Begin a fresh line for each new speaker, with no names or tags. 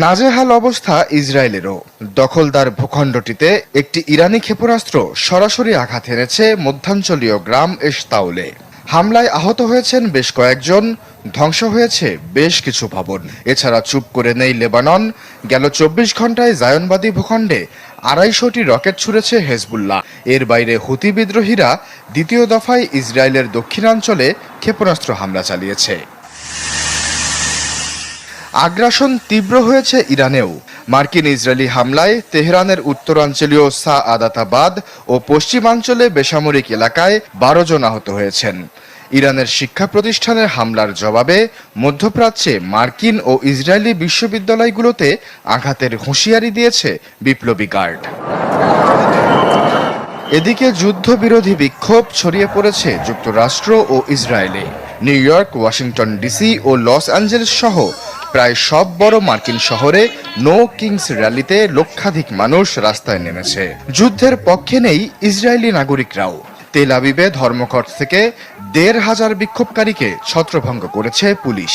নাজেহাল অবস্থা ইসরায়েলেরও। দখলদার ভূখণ্ডটিতে একটি ইরানি ক্ষেপণাস্ত্র সরাসরি আঘাত হেনেছে মধ্যাঞ্চলীয় গ্রাম এশতাউলে। হামলায় আহত হয়েছেন বেশ কয়েকজন, ধ্বংস হয়েছে বেশ কিছু ভবন। এছাড়া চুপ করে নেই লেবানন। গেল ২৪ ঘন্টায় জায়নবাদী ভূখণ্ডে ২৫০টি রকেট ছুড়েছে হেজবুল্লাহ। এর বাইরে হুতি বিদ্রোহীরা দ্বিতীয় দফায় ইসরায়েলের দক্ষিণাঞ্চলে ক্ষেপণাস্ত্র হামলা চালিয়েছে। আগ্রাসন তীব্র হয়েছে ইরানেও। মার্কিন ইসরায়েলি হামলায় তেহরানের উত্তরাঞ্চলীয় সাআদাতাবাদ ও পশ্চিমাঞ্চলে বেসামরিক এলাকায় ১২ জন আহত হয়েছেন। ইরানের শিক্ষা প্রতিষ্ঠানের হামলার জবাবে মধ্যপ্রাচ্যে মার্কিন ও ইসরায়েলি বিশ্ববিদ্যালয়গুলোতে আঘাতের হুঁশিয়ারি দিয়েছে বিপ্লবী গার্ড। এদিকে যুদ্ধবিরোধী বিক্ষোভ ছড়িয়ে পড়েছে যুক্তরাষ্ট্র ও ইসরায়েলে। নিউ ইয়র্ক, ওয়াশিংটন ডিসি ও লস অ্যাঞ্জেলেস সহ প্রায় সব বড় মার্কিন শহরে নো কিংস র্যালিতে লক্ষাধিক মানুষ রাস্তায় নেমেছে। যুদ্ধের পক্ষে নেই ইসরায়েলি নাগরিকরাও। তেল আবিবে ধর্মঘট থেকে ১৫০০ বিক্ষোভকারীকে ছত্রভঙ্গ করেছে পুলিশ।